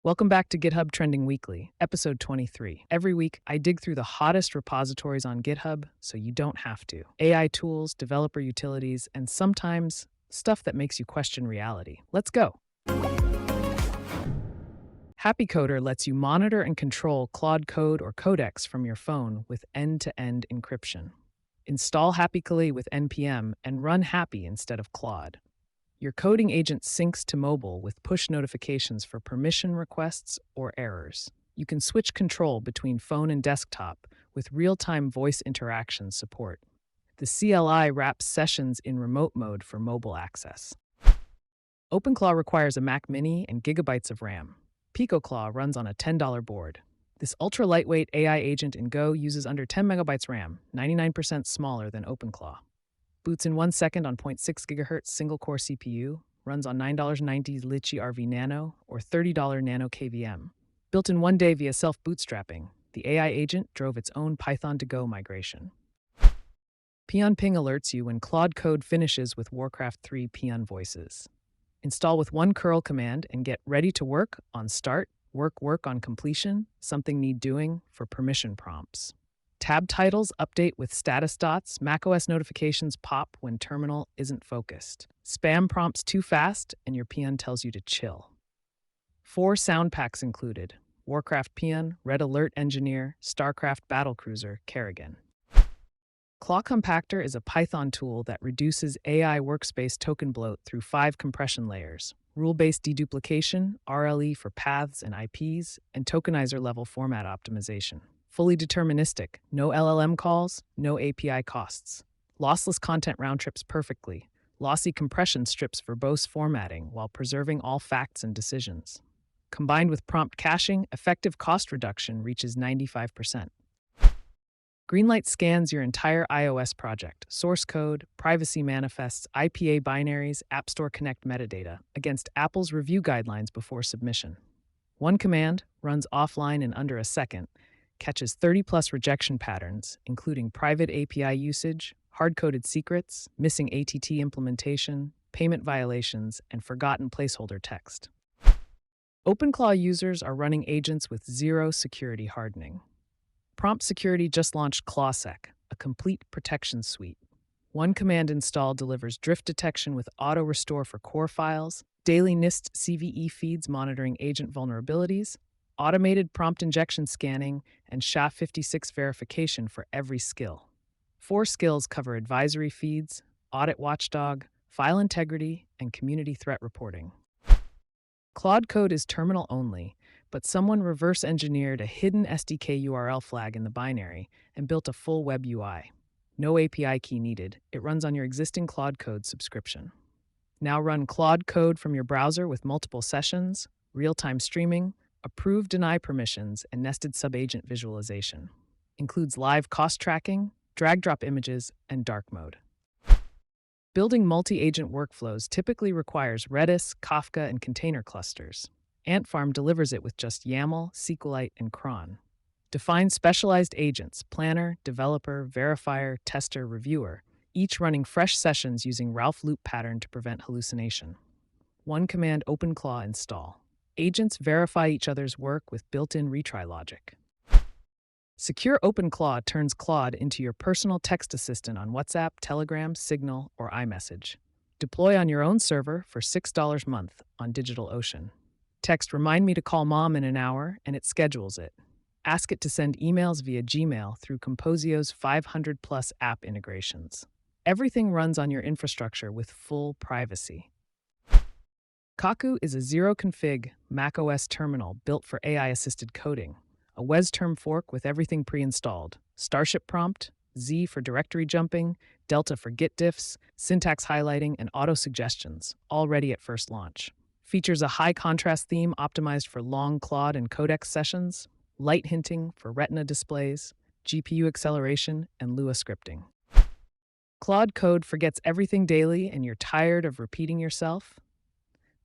Welcome back to GitHub Trending Weekly, episode 23. Every week, I dig through the hottest repositories on GitHub so you don't have to. AI tools, developer utilities, and sometimes stuff that makes you question reality. Let's go. Happy Coder lets you monitor and control Claude Code or codecs from your phone with end-to-end encryption. Install HappyClaw with NPM and run Happy instead of Claude. Your coding agent syncs to mobile with push notifications for permission requests or errors. You can switch control between phone and desktop with real-time voice interaction support. The CLI wraps sessions in remote mode for mobile access. OpenClaw requires a Mac Mini and gigabytes of RAM. PicoClaw runs on a $10 board. This ultra-lightweight AI agent in Go uses under 10 megabytes RAM, 99% smaller than OpenClaw. Boots in 1 second on 0.6 GHz single-core CPU, runs on $9.90 Litchi RV Nano or $30 Nano KVM. Built in 1 day via self-bootstrapping, the AI agent drove its own Python to Go migration. Peon-ping alerts you when Claude Code finishes with Warcraft 3 peon voices. Install with one curl command and get ready to work on start, work on completion, something need doing for permission prompts. Tab titles update with status dots, macOS notifications pop when terminal isn't focused. Spam prompts too fast and your peon tells you to chill. 4 sound packs included: Warcraft peon, Red Alert Engineer, StarCraft Battlecruiser, Kerrigan. Claw-compactor is a Python tool that reduces AI workspace token bloat through 5 compression layers: rule-based deduplication, RLE for paths and IPs, and tokenizer-level format optimization. Fully deterministic, no LLM calls, no API costs. Lossless content round-trips perfectly. Lossy compression strips verbose formatting while preserving all facts and decisions. Combined with prompt caching, effective cost reduction reaches 95%. Greenlight scans your entire iOS project, source code, privacy manifests, IPA binaries, App Store Connect metadata, against Apple's review guidelines before submission. One command, runs offline in under a second, catches 30-plus rejection patterns, including private API usage, hard-coded secrets, missing ATT implementation, payment violations, and forgotten placeholder text. OpenClaw users are running agents with zero security hardening. Prompt Security just launched ClawSec, a complete protection suite. One command install delivers drift detection with auto-restore for core files, daily NIST CVE feeds monitoring agent vulnerabilities, automated prompt injection scanning, and SHA-56 verification for every skill. 4 skills cover advisory feeds, audit watchdog, file integrity, and community threat reporting. Claude Code is terminal only, but someone reverse-engineered a hidden SDK URL flag in the binary and built a full web UI. No API key needed. It runs on your existing Claude Code subscription. Now run Claude Code from your browser with multiple sessions, real-time streaming, approve deny permissions, and nested sub-agent visualization. Includes live cost tracking, drag-drop images, and dark mode. Building multi-agent workflows typically requires Redis, Kafka, and container clusters. Antfarm delivers it with just YAML, SQLite, and cron. Define specialized agents: planner, developer, verifier, tester, reviewer, each running fresh sessions using Ralph loop pattern to prevent hallucination. One command OpenClaw install. Agents verify each other's work with built-in retry logic. Secure OpenClaw turns Claude into your personal text assistant on WhatsApp, Telegram, Signal, or iMessage. Deploy on your own server for $6 a month on DigitalOcean. Text "Remind me to call mom in an hour," and it schedules it. Ask it to send emails via Gmail through Composio's 500-plus app integrations. Everything runs on your infrastructure with full privacy. Kaku is a zero-config macOS terminal built for AI-assisted coding. A WES term fork with everything pre-installed: Starship prompt, Z for directory jumping, Delta for git diffs, syntax highlighting, and auto-suggestions, all ready at first launch. Features a high-contrast theme optimized for long Claude and codex sessions, light hinting for retina displays, GPU acceleration, and Lua scripting. Claude Code forgets everything daily and you're tired of repeating yourself?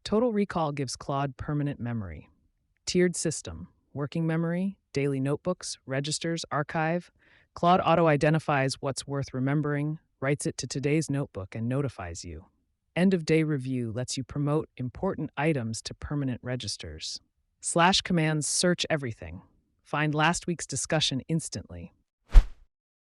Total Recall gives Claude permanent memory. Tiered system: working memory, daily notebooks, registers, archive. Claude auto-identifies what's worth remembering, writes it to today's notebook, and notifies you. End-of-day review lets you promote important items to permanent registers. Slash commands search everything. Find last week's discussion instantly.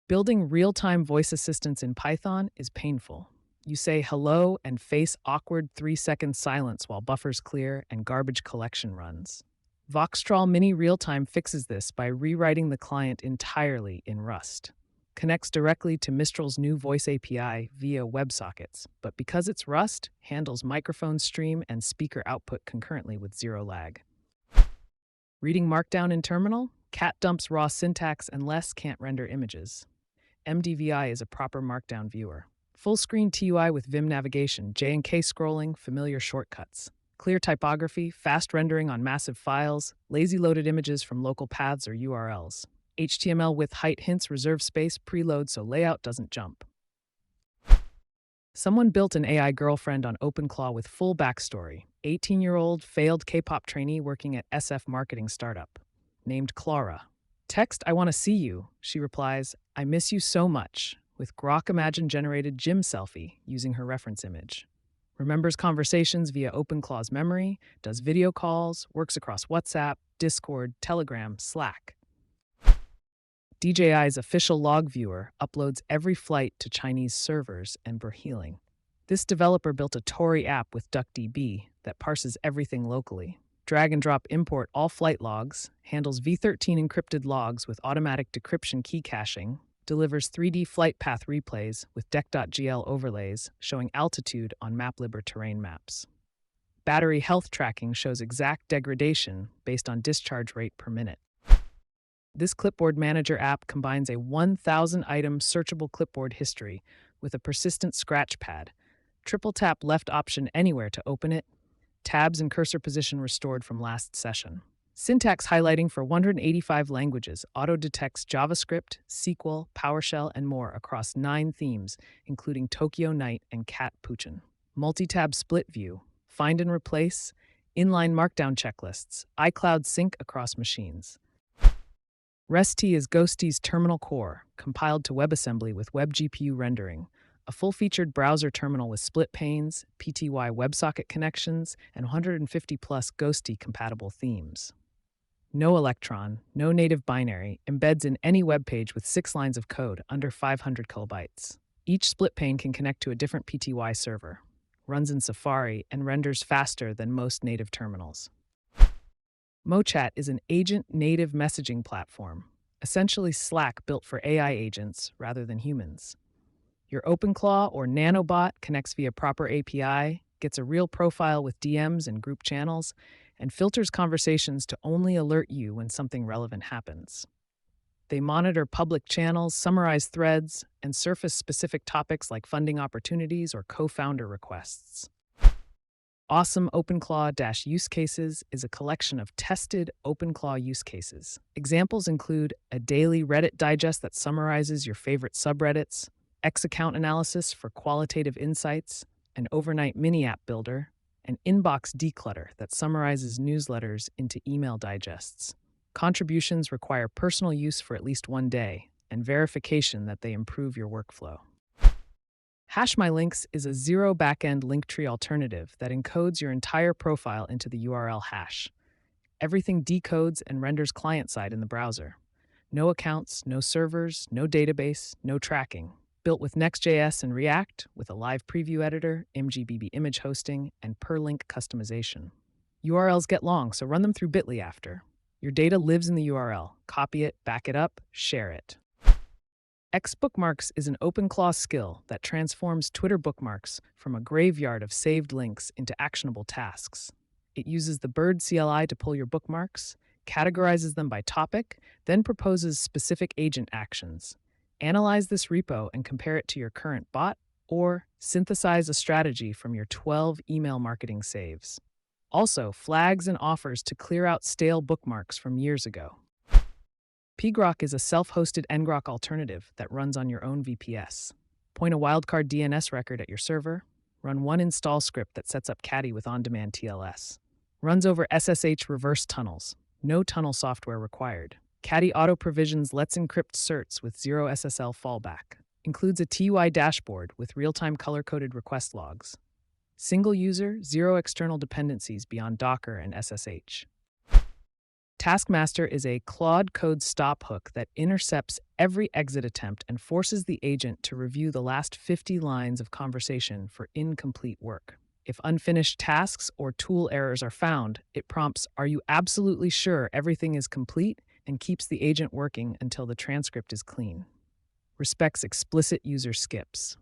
Building real-time voice assistants in Python is painful. You say hello and face awkward 3-second silence while buffers clear and garbage collection runs. Voxtral Mini Realtime fixes this by rewriting the client entirely in Rust. Connects directly to Mistral's new voice API via WebSockets, but because it's Rust, handles microphone stream and speaker output concurrently with zero lag. Reading Markdown in Terminal? Cat dumps raw syntax and less can't render images. mdvi is a proper Markdown viewer. Full-screen TUI with Vim navigation, J and K scrolling, familiar shortcuts. Clear typography, fast rendering on massive files, lazy loaded images from local paths or URLs. HTML with height hints reserve space preload so layout doesn't jump. Someone built an AI girlfriend on OpenClaw with full backstory. 18-year-old failed K-pop trainee working at SF marketing startup. Named clawra. Text, I want to see you. She replies, I miss you so much, with grok imagine-generated gym selfie using her reference image. Remembers conversations via OpenClaw's memory, does video calls, works across WhatsApp, Discord, Telegram, Slack. DJI's official log viewer uploads every flight to Chinese servers and healing. This developer built a Tory app with DuckDB that parses everything locally. Drag and drop import all flight logs, handles v13 encrypted logs with automatic decryption key caching, delivers 3D flight path replays with deck.gl overlays showing altitude on MapLib or terrain maps. Battery health tracking shows exact degradation based on discharge rate per minute. This clipboard manager app combines a 1,000-item searchable clipboard history with a persistent scratch pad. Triple tap left option anywhere to open it. Tabs and cursor position restored from last session. Syntax highlighting for 185 languages, auto-detects JavaScript, SQL, PowerShell, and more across 9 themes, including Tokyo Night and Cat Puchin. Multi-tab split view, find and replace, inline markdown checklists, iCloud sync across machines. restty is Ghosty's terminal core, compiled to WebAssembly with WebGPU rendering, a full-featured browser terminal with split panes, PTY WebSocket connections, and 150-plus Ghosty-compatible themes. No Electron, no native binary, embeds in any web page with 6 lines of code under 500 kilobytes. Each split pane can connect to a different PTY server, runs in Safari, and renders faster than most native terminals. MoChat is an agent-native messaging platform, essentially Slack built for AI agents rather than humans. Your OpenClaw or nanobot connects via proper API, gets a real profile with DMs and group channels, and filters conversations to only alert you when something relevant happens. They monitor public channels, summarize threads, and surface specific topics like funding opportunities or co-founder requests. Awesome-openclaw-usecases is a collection of tested OpenClaw use cases. Examples include a daily Reddit digest that summarizes your favorite subreddits, X-account analysis for qualitative insights, an overnight mini-app builder, an inbox declutter that summarizes newsletters into email digests. Contributions require personal use for at least 1 day, and verification that they improve your workflow. HashMyLinks is a zero backend link tree alternative that encodes your entire profile into the URL hash. Everything decodes and renders client-side in the browser. No accounts, no servers, no database, no tracking. Built with Next.js and React, with a live preview editor, MGBB image hosting, and per-link customization. URLs get long, so run them through Bitly after. Your data lives in the URL. Copy it, back it up, share it. X-bookmarks is an OpenClaw skill that transforms Twitter bookmarks from a graveyard of saved links into actionable tasks. It uses the Bird CLI to pull your bookmarks, categorizes them by topic, then proposes specific agent actions. Analyze this repo and compare it to your current bot, or synthesize a strategy from your 12 email marketing saves. Also, flags and offers to clear out stale bookmarks from years ago. pgrok is a self-hosted ngrok alternative that runs on your own VPS. Point a wildcard DNS record at your server, run one install script that sets up Caddy with on-demand TLS. Runs over SSH reverse tunnels, no tunnel software required. Caddy auto-provisions Let's Encrypt certs with zero SSL fallback. Includes a TUI dashboard with real-time color-coded request logs. Single user, zero external dependencies beyond Docker and SSH. Taskmaster is a Claude code stop hook that intercepts every exit attempt and forces the agent to review the last 50 lines of conversation for incomplete work. If unfinished tasks or tool errors are found, it prompts, "Are you absolutely sure everything is complete?" and keeps the agent working until the transcript is clean. Respects explicit user skips.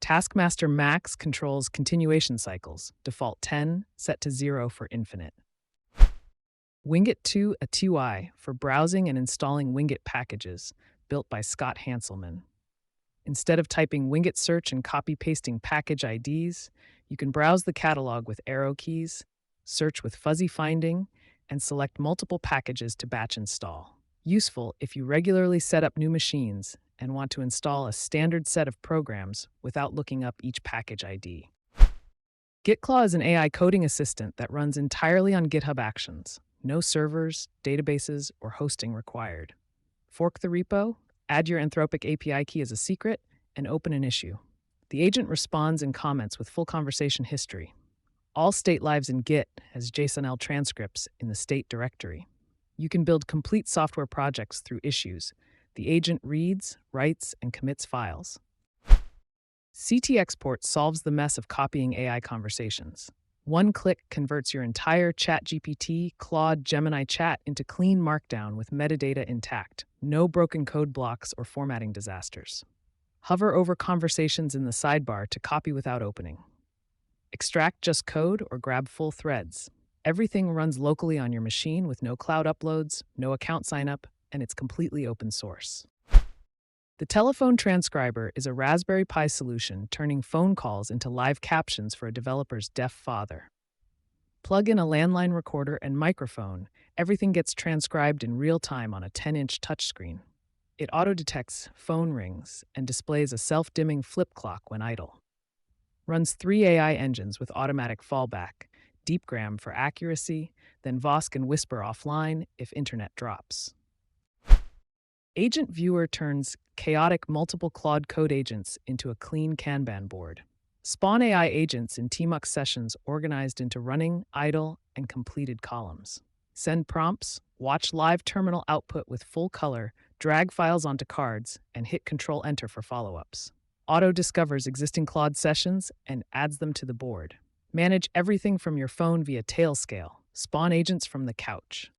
Taskmaster Max controls continuation cycles, default 10, set to 0 for infinite. Winget-tui for browsing and installing Winget packages, built by Scott Hanselman. Instead of typing Winget search and copy-pasting package IDs, you can browse the catalog with arrow keys, search with fuzzy finding, and select multiple packages to batch install. Useful if you regularly set up new machines and want to install a standard set of programs without looking up each package ID. gitclaw is an AI coding assistant that runs entirely on GitHub Actions. No servers, databases, or hosting required. Fork the repo, add your Anthropic API key as a secret, and open an issue. The agent responds and comments with full conversation history. All state lives in Git has JSON-L transcripts in the state directory. You can build complete software projects through issues. The agent reads, writes, and commits files. CtxPort solves the mess of copying AI conversations. One click converts your entire ChatGPT, Claude, Gemini chat into clean markdown with metadata intact. No broken code blocks or formatting disasters. Hover over conversations in the sidebar to copy without opening. Extract just code or grab full threads. Everything runs locally on your machine with no cloud uploads, no account signup, and it's completely open source. The telephone transcriber is a Raspberry Pi solution turning phone calls into live captions for a developer's deaf father. Plug in a landline recorder and microphone, everything gets transcribed in real time on a 10-inch touchscreen. It auto-detects phone rings and displays a self-dimming flip clock when idle. Runs 3 AI engines with automatic fallback, DeepGram for accuracy, then Vosk and Whisper offline if internet drops. Agent Viewer turns chaotic multiple Claude code agents into a clean Kanban board. Spawn AI agents in tmux sessions organized into running, idle, and completed columns. Send prompts, watch live terminal output with full color, drag files onto cards, and hit Control-Enter for follow-ups. Auto-discovers existing Claude sessions and adds them to the board. Manage everything from your phone via Tailscale. Spawn agents from the couch.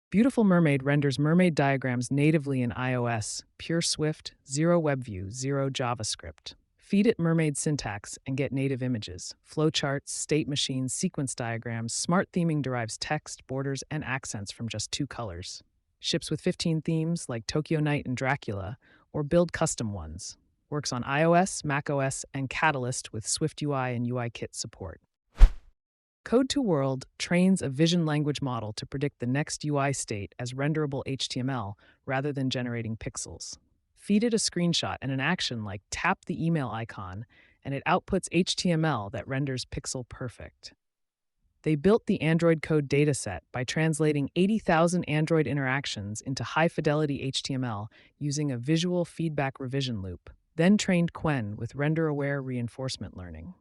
Beautiful Mermaid renders mermaid diagrams natively in iOS, pure Swift, 0 WebView, 0 JavaScript. Feed it mermaid syntax and get native images, flowcharts, state machines, sequence diagrams. Smart theming derives text, borders, and accents from just 2 colors. Ships with 15 themes like Tokyo Night and Dracula, or build custom ones. Works on iOS, macOS, and Catalyst with SwiftUI and UIKit support. Code2World trains a vision language model to predict the next UI state as renderable HTML rather than generating pixels. Feed it a screenshot and an action like tap the email icon, and it outputs HTML that renders pixel perfect. They built the Android code dataset by translating 80,000 Android interactions into high-fidelity HTML using a visual feedback revision loop, then trained Qwen with render-aware reinforcement learning.